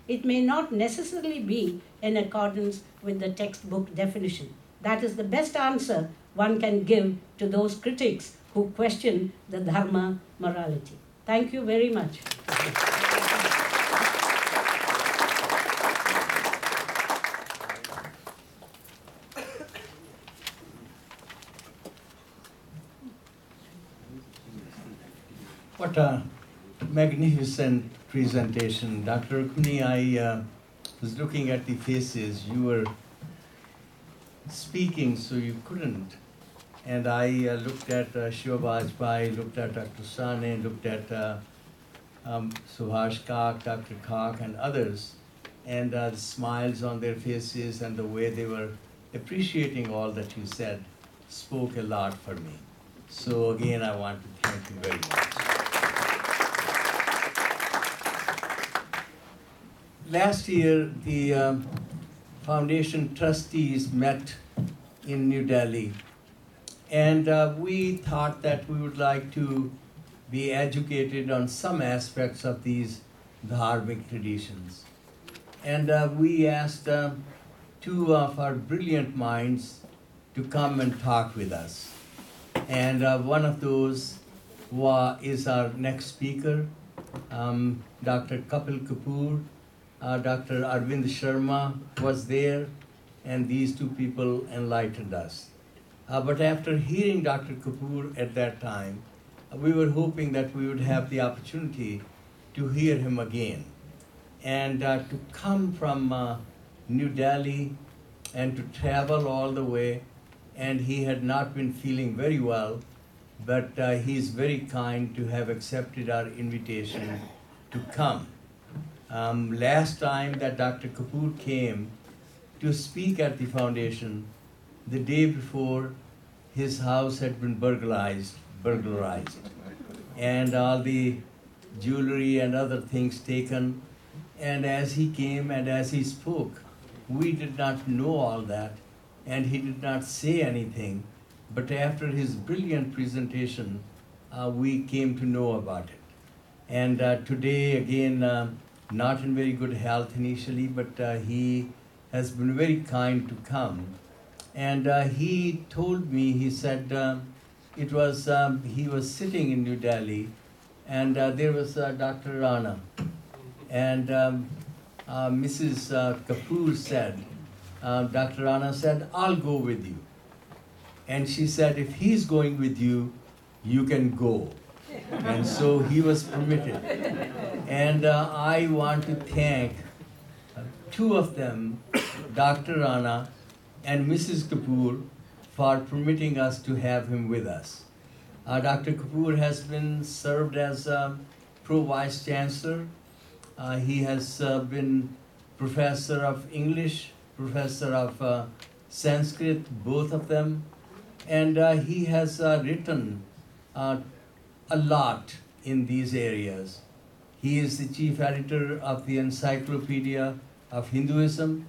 it may not necessarily be in accordance with the textbook definition. That is the best answer one can give to those critics who question the Dharma morality. Thank you very much. What a magnificent presentation. Dr. Rukmini, I was looking at the faces. You were speaking, so you couldn't. And I looked at Shiva Bajpai, looked at Dr. Sane, looked at Subhash Kak, Dr. Kak, and others. And the smiles on their faces and the way they were appreciating all that you said spoke a lot for me. So again, I want to thank you very much. Last year, the foundation trustees met in New Delhi, and we thought that we would like to be educated on some aspects of these Dharmic traditions. And we asked two of our brilliant minds to come and talk with us. And one of those is our next speaker, Dr. Kapil Kapoor. Dr. Arvind Sharma was there, and these two people enlightened us. But after hearing Dr. Kapoor at that time, we were hoping that we would have the opportunity to hear him again. And to come from New Delhi and to travel all the way, and he had not been feeling very well, but he's very kind to have accepted our invitation to come. Last time that Dr. Kapoor came to speak at the foundation, the day before, his house had been burglarized, and all the jewelry and other things taken. And as he came and as he spoke, we did not know all that, and he did not say anything. But after his brilliant presentation, we came to know about it. And today, again, not in very good health initially, but he has been very kind to come. And he told me, he said, he was sitting in New Delhi, and there was Dr. Rana. And Mrs. Kapoor said, Dr. Rana said, I'll go with you. And she said, if he's going with you, you can go. And so he was permitted. And I want to thank two of them, Dr. Rana and Mrs. Kapoor, for permitting us to have him with us. Dr. Kapoor has been served as Pro Vice Chancellor. He has been Professor of English, Professor of Sanskrit, both of them. And he has written a lot in these areas. He is the chief editor of the Encyclopedia of Hinduism.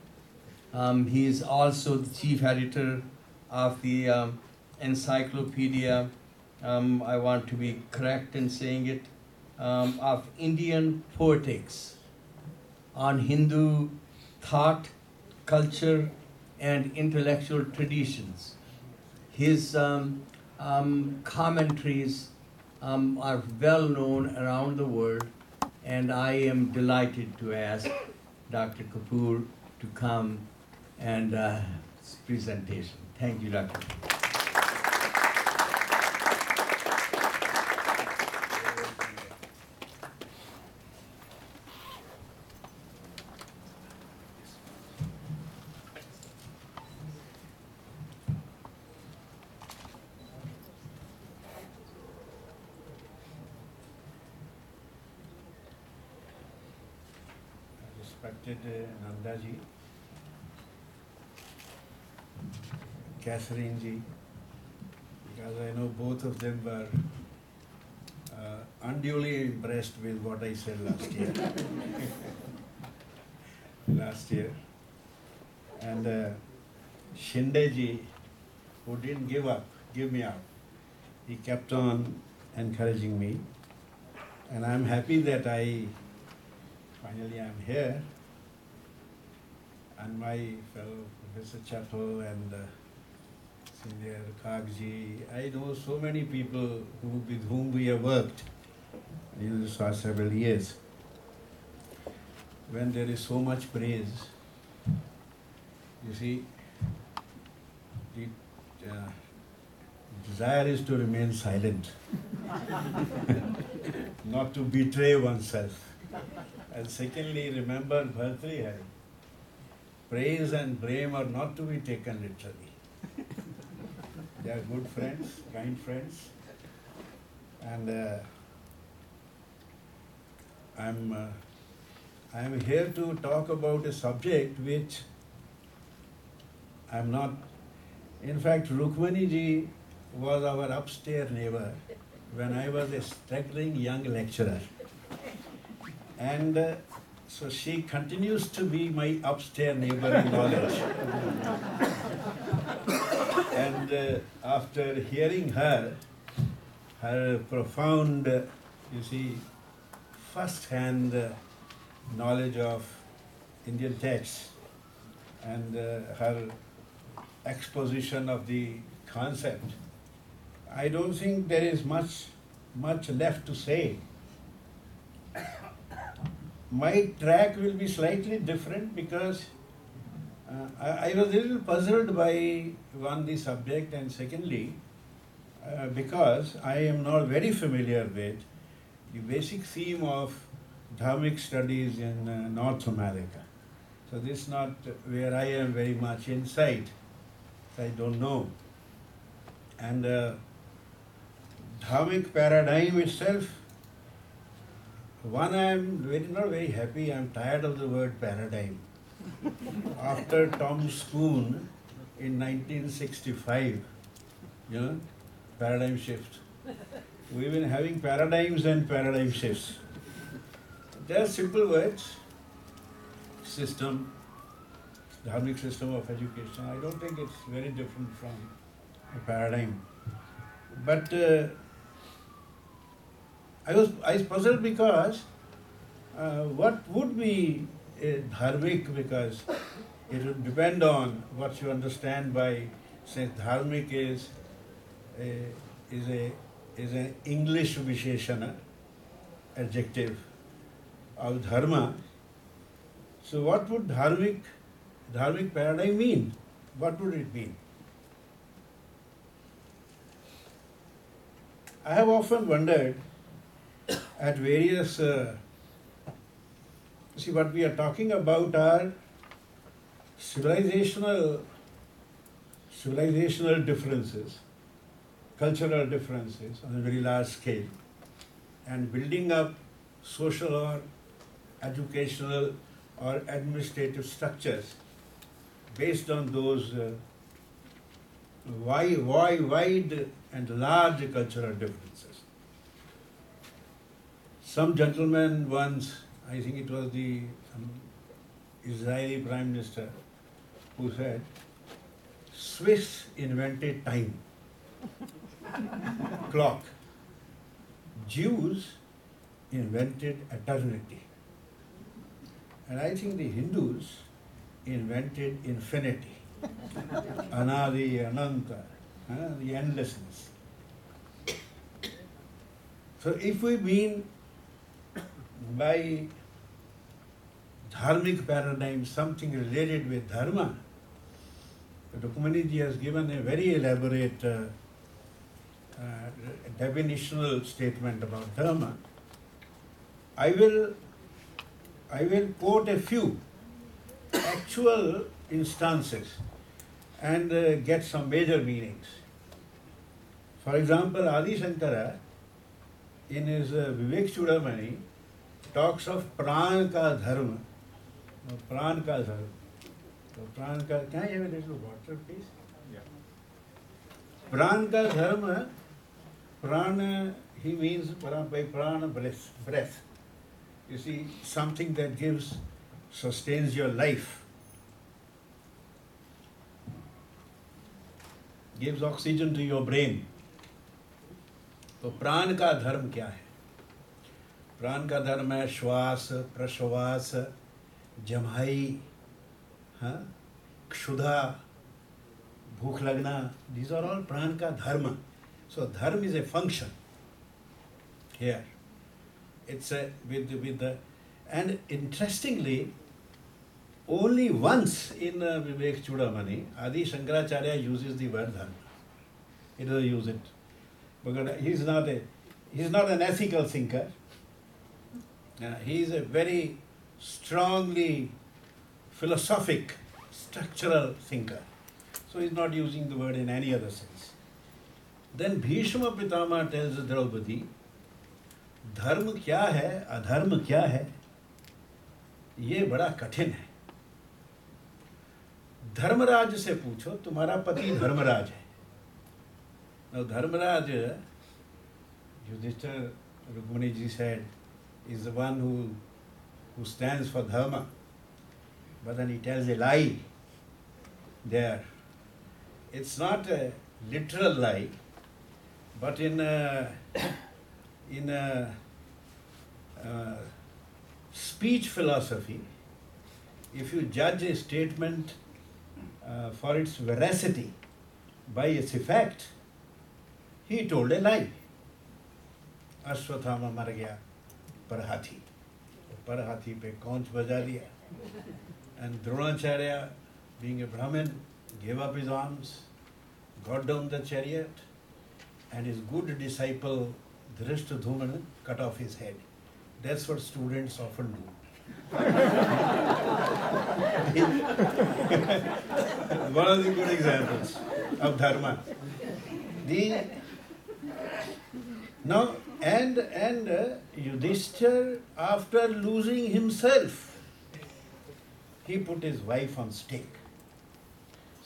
He is also the chief editor of the Encyclopedia, I want to be correct in saying it, of Indian Poetics on Hindu thought, culture, and intellectual traditions. His commentaries are well known around the world, and I am delighted to ask Dr. Kapoor to come and his presentation. Thank you, Dr. Respected Nandaji, Catherine ji, because I know both of them were unduly impressed with what I said last year. And Shinde ji, who didn't give me up. He kept on encouraging me. And I'm happy that finally I'm here. and my fellow Professor Chappell and Senior Kagji. I know so many people with whom we have worked in the last several years. When there is so much praise, you see, the desire is to remain silent, not to betray oneself. And secondly, remember Bhartrihari. Praise and blame are not to be taken literally. They are good friends, kind friends. And I'm here to talk about a subject which I'm not. In fact, Rukmani ji was our upstairs neighbor when I was a staggering young lecturer. And so she continues to be my upstairs neighbor in knowledge. And after hearing her profound, you see, first-hand knowledge of Indian texts and her exposition of the concept, I don't think there is much left to say. My track will be slightly different because I was a little puzzled by one, the subject, and secondly, because I am not very familiar with the basic theme of Dharmic studies in North America. So this is not where I am very much inside. I don't know. And Dharmic paradigm itself, one, I am not very happy, I am tired of the word paradigm. After Tom Spoon in 1965, you know, paradigm shift. We've been having paradigms and paradigm shifts. They are simple words. System, Dharmic system of education. I don't think it's very different from a paradigm. But I was puzzled because what would be dharmic, because it would depend on what you understand by, say, dharmic is an English visheshana, adjective of dharma. So what would dharmic paradigm mean? What would it mean? I have often wondered at various, see, what we are talking about are civilizational differences, cultural differences on a very large scale, and building up social or educational or administrative structures based on those wide and large cultural differences. Some gentleman once, I think it was the Israeli Prime Minister, who said, Swiss invented time, clock. Jews invented eternity. And I think the Hindus invented infinity, Anadi, Ananta, the endlessness. So if we mean by Dharmic paradigm something related with Dharma, Rukmani ji has given a very elaborate definitional statement about Dharma. I will quote a few actual instances and get some major meanings. For example, Adi Shankara, in his Vivek Chudamani, talks of pran ka dharma. Pran ka dharma. So pran ka, can I have a little water, please? Yeah. Pran ka dharma, prana, he means by prana, breath. You see, something that sustains your life, gives oxygen to your brain. तो प्राण का धर्म क्या है? प्राण का धर्म है श्वास, प्रश्वास, जमाई, Kshudha, bhukh lagna, these are all pran ka dharma. So dharma is a function here. It's a, with the, and interestingly, only once in Vivek Chudamani, Adi Shankaracharya uses the word dharma. He doesn't use it because he's not an ethical thinker. He is a very strongly philosophic, structural thinker. So he's not using the word in any other sense. Then Bhishma Pitama tells Draupadi, धर्म क्या है अधर्म क्या है ये बड़ा कठिन है. धर्मराज से पूछो, तुम्हारा पति धर्मराज है. Now Dharmaraj, Yudhishthira, Rukmani ji said, is the one who stands for dharma. But then he tells a lie there. It's not a literal lie, but in speech philosophy, if you judge a statement for its veracity by its effect, he told a lie. Ashwathama mar gaya par hathi pe kaunch baja diya. And Dronacharya, being a Brahmin, gave up his arms, got down the chariot, and his good disciple Dhrishtadyumna cut off his head. That's what students often do. One of the good examples of dharma. Now, and Yudhishthira, after losing himself, he put his wife on stake.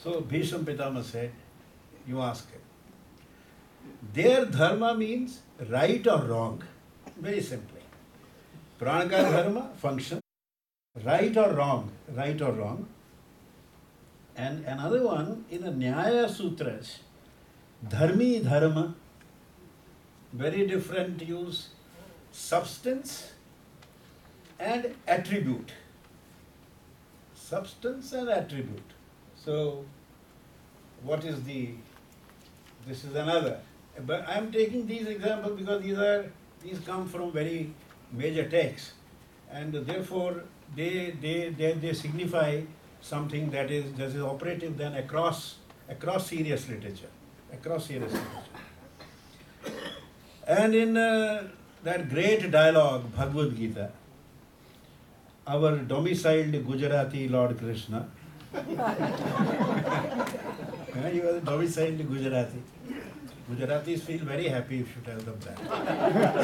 So Bhishma Pitama said, you ask him. Their dharma means right or wrong. Very simply. Prana ka dharma, function. Right or wrong. Right or wrong. And another one in the Nyaya Sutras, dharmi dharma, very different use, substance and attribute. Substance and attribute. So, what is this is another. But I am taking these examples because these come from very major texts, and therefore they signify something that is operative then across serious literature. And in that great dialogue, Bhagavad Gita, our domiciled Gujarati Lord Krishna, he was domiciled Gujarati. Gujaratis feel very happy if you tell them that.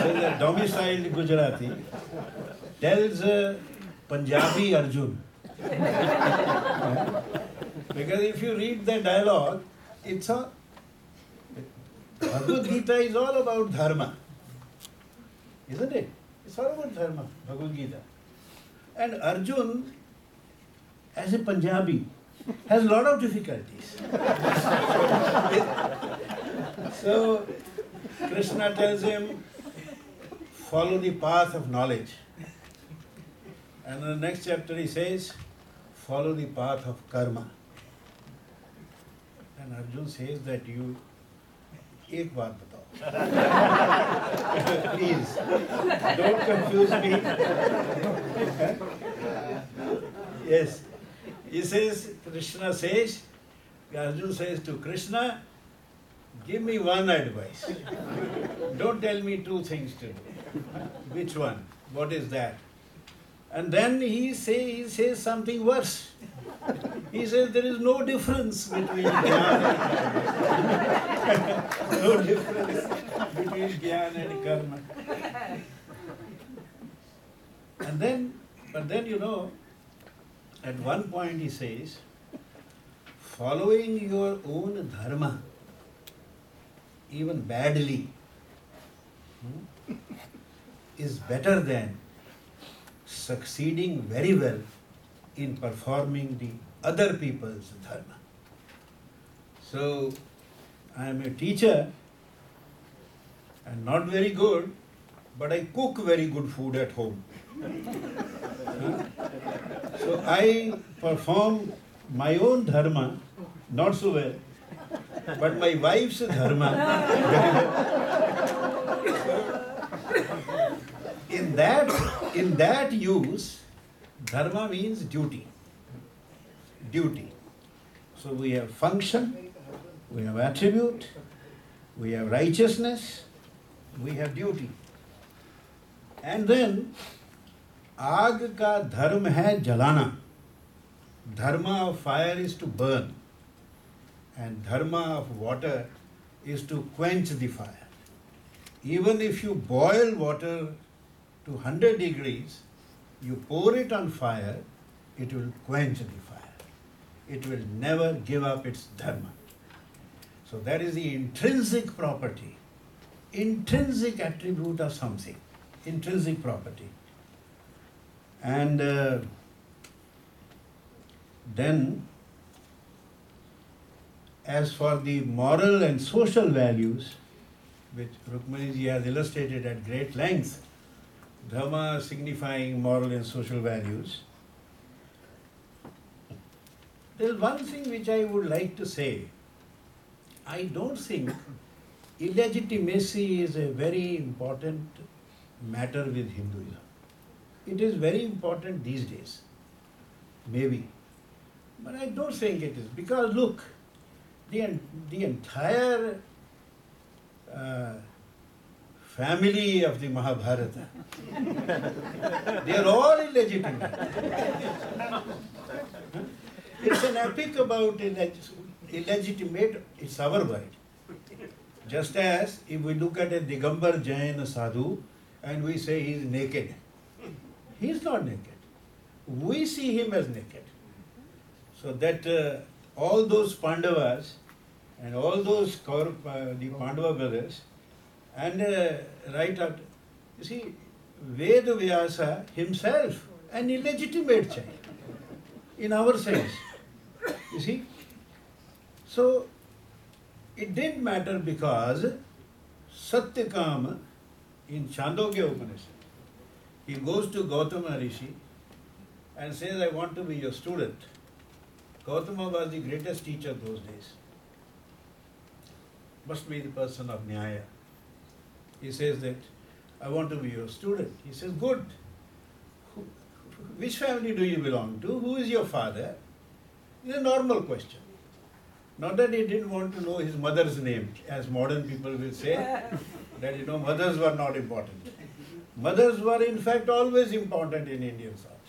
So the domiciled Gujarati tells Punjabi Arjun. Because if you read the dialogue, it's all Bhagavad Gita is all about dharma. Isn't it? It's all about dharma, Bhagavad Gita. And Arjun, as a Punjabi, has a lot of difficulties. So Krishna tells him, follow the path of knowledge. And in the next chapter he says, follow the path of karma. And Arjun says that you, एक बात बताओ. Please, don't confuse me. Yes. He says, Krishna says, Arjun says to Krishna, give me one advice. Don't tell me two things to do. Which one? What is that? And then he says something worse. He says there is no difference between jnana no difference between jnana and karma. But then at one point he says, following your own dharma, even badly, is better than succeeding very well in performing the other people's dharma. So, I am a teacher and not very good, but I cook very good food at home. So I perform my own dharma, not so well, but my wife's dharma very well. In that use, dharma means duty. Duty. So we have function, we have attribute, we have righteousness, we have duty. And then आग का धर्म है जलाना. Dharma of fire is to burn, and dharma of water is to quench the fire. Even if you boil water to 100 degrees, you pour it on fire, it will quench the fire. It will never give up its dharma. So that is the intrinsic property, intrinsic attribute of something, intrinsic property. And then, as for the moral and social values, which Rukmaniji has illustrated at great length, Dharma signifying moral and social values, there is one thing which I would like to say. I don't think illegitimacy is a very important matter with Hinduism. It is very important these days, maybe. But I don't think it is, because look, the entire family of the Mahabharata, they are all illegitimate. It's an epic about illegitimate, it's our word. Just as if we look at a Digambar Jain sadhu and we say he is naked, he is not naked. We see him as naked. So that all those Pandavas and all those the Pandava brothers, and right out, you see, Veda Vyasa himself, an illegitimate child, in our sense. You see? So, it didn't matter because Satyakama in Chandogya Upanishad, he goes to Gautama Rishi and says, I want to be your student. Gautama was the greatest teacher those days. Must be the person of Nyaya. He says that, I want to be your student. He says, good. Which family do you belong to? Who is your father? It's a normal question. Not that he didn't want to know his mother's name, as modern people will say, that mothers were not important. Mothers were in fact always important in Indian thought.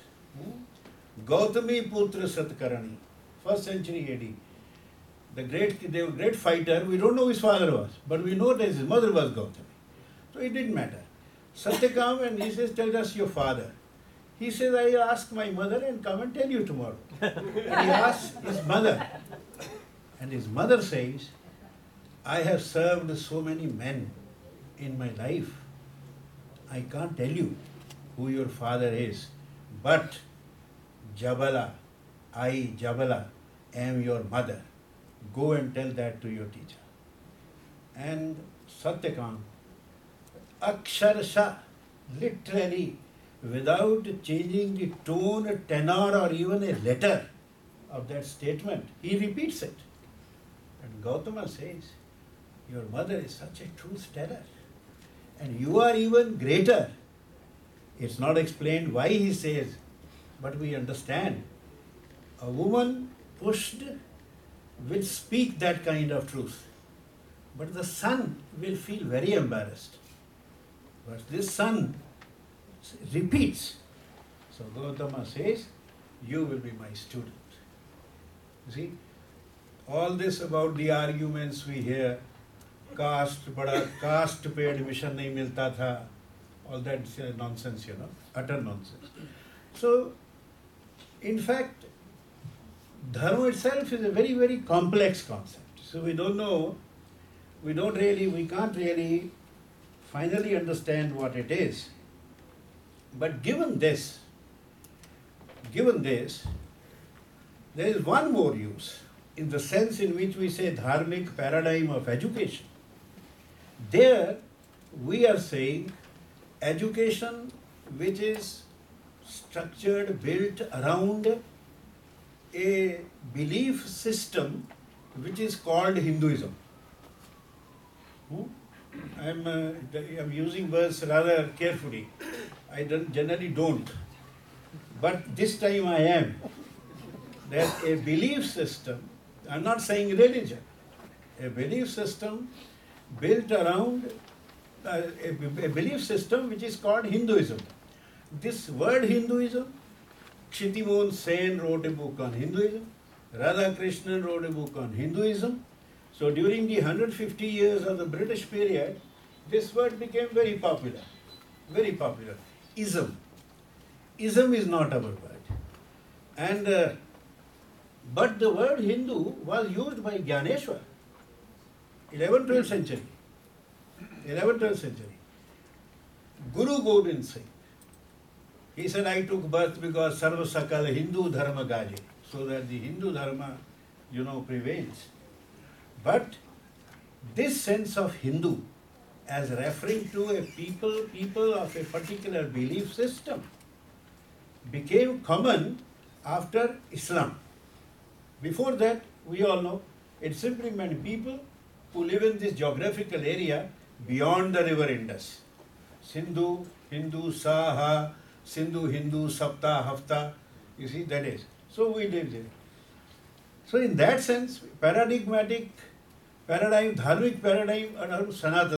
Gautami Putra Satkarani, 1st century AD. They were great fighter, we don't know who his father was, but we know that his mother was Gautami. So it didn't matter. Satyakam, and he says, tell us your father. He says, I ask my mother and come and tell you tomorrow. And he asks his mother. And his mother says, I have served so many men in my life. I can't tell you who your father is. But Jabala, I, Jabala, am your mother. Go and tell that to your teacher. And Satyakam, Aksharsha, literally, without changing the tone, tenor, or even a letter of that statement, he repeats it. And Gautama says, your mother is such a truth teller, and you are even greater. It's not explained why he says, but we understand. A woman pushed will speak that kind of truth, but the son will feel very embarrassed. But this son repeats. So Gautama says, you will be my student. You see, all this about the arguments we hear, caste pe admission nahi milta tha, all that nonsense, utter nonsense. So, in fact, Dharma itself is a very, very complex concept. So we don't know, we can't really finally understand what it is. But given this, there is one more use, in the sense in which we say Dharmic paradigm of education. There, we are saying education which is structured, built around a belief system which is called Hinduism. I'm using words rather carefully. I generally don't. But this time I am. That a belief system, I'm not saying religion, a belief system built around a belief system which is called Hinduism. This word Hinduism, Kshitimon Sen wrote a book on Hinduism, Radha Krishnan wrote a book on Hinduism. So during the 150 years of the British period, this word became very popular, very popular. Ism. Ism is not our word. And but the word Hindu was used by Gyaneshwar, 11th, 12th century. 11th, 12th century. Guru Gobind Singh, he said, I took birth because Sarva Sakal Hindu Dharma Gaje, so that the Hindu Dharma, prevails. But this sense of Hindu as referring to a people of a particular belief system became common after Islam. Before that, we all know, it simply meant people who live in this geographical area beyond the river Indus. Sindhu, Hindu, Saha, Sindhu, Hindu, Sapta, Hafta, you see, that is. So we live there. So in that sense, paradigmatic paradigm, Dharmic paradigm, and Sanatana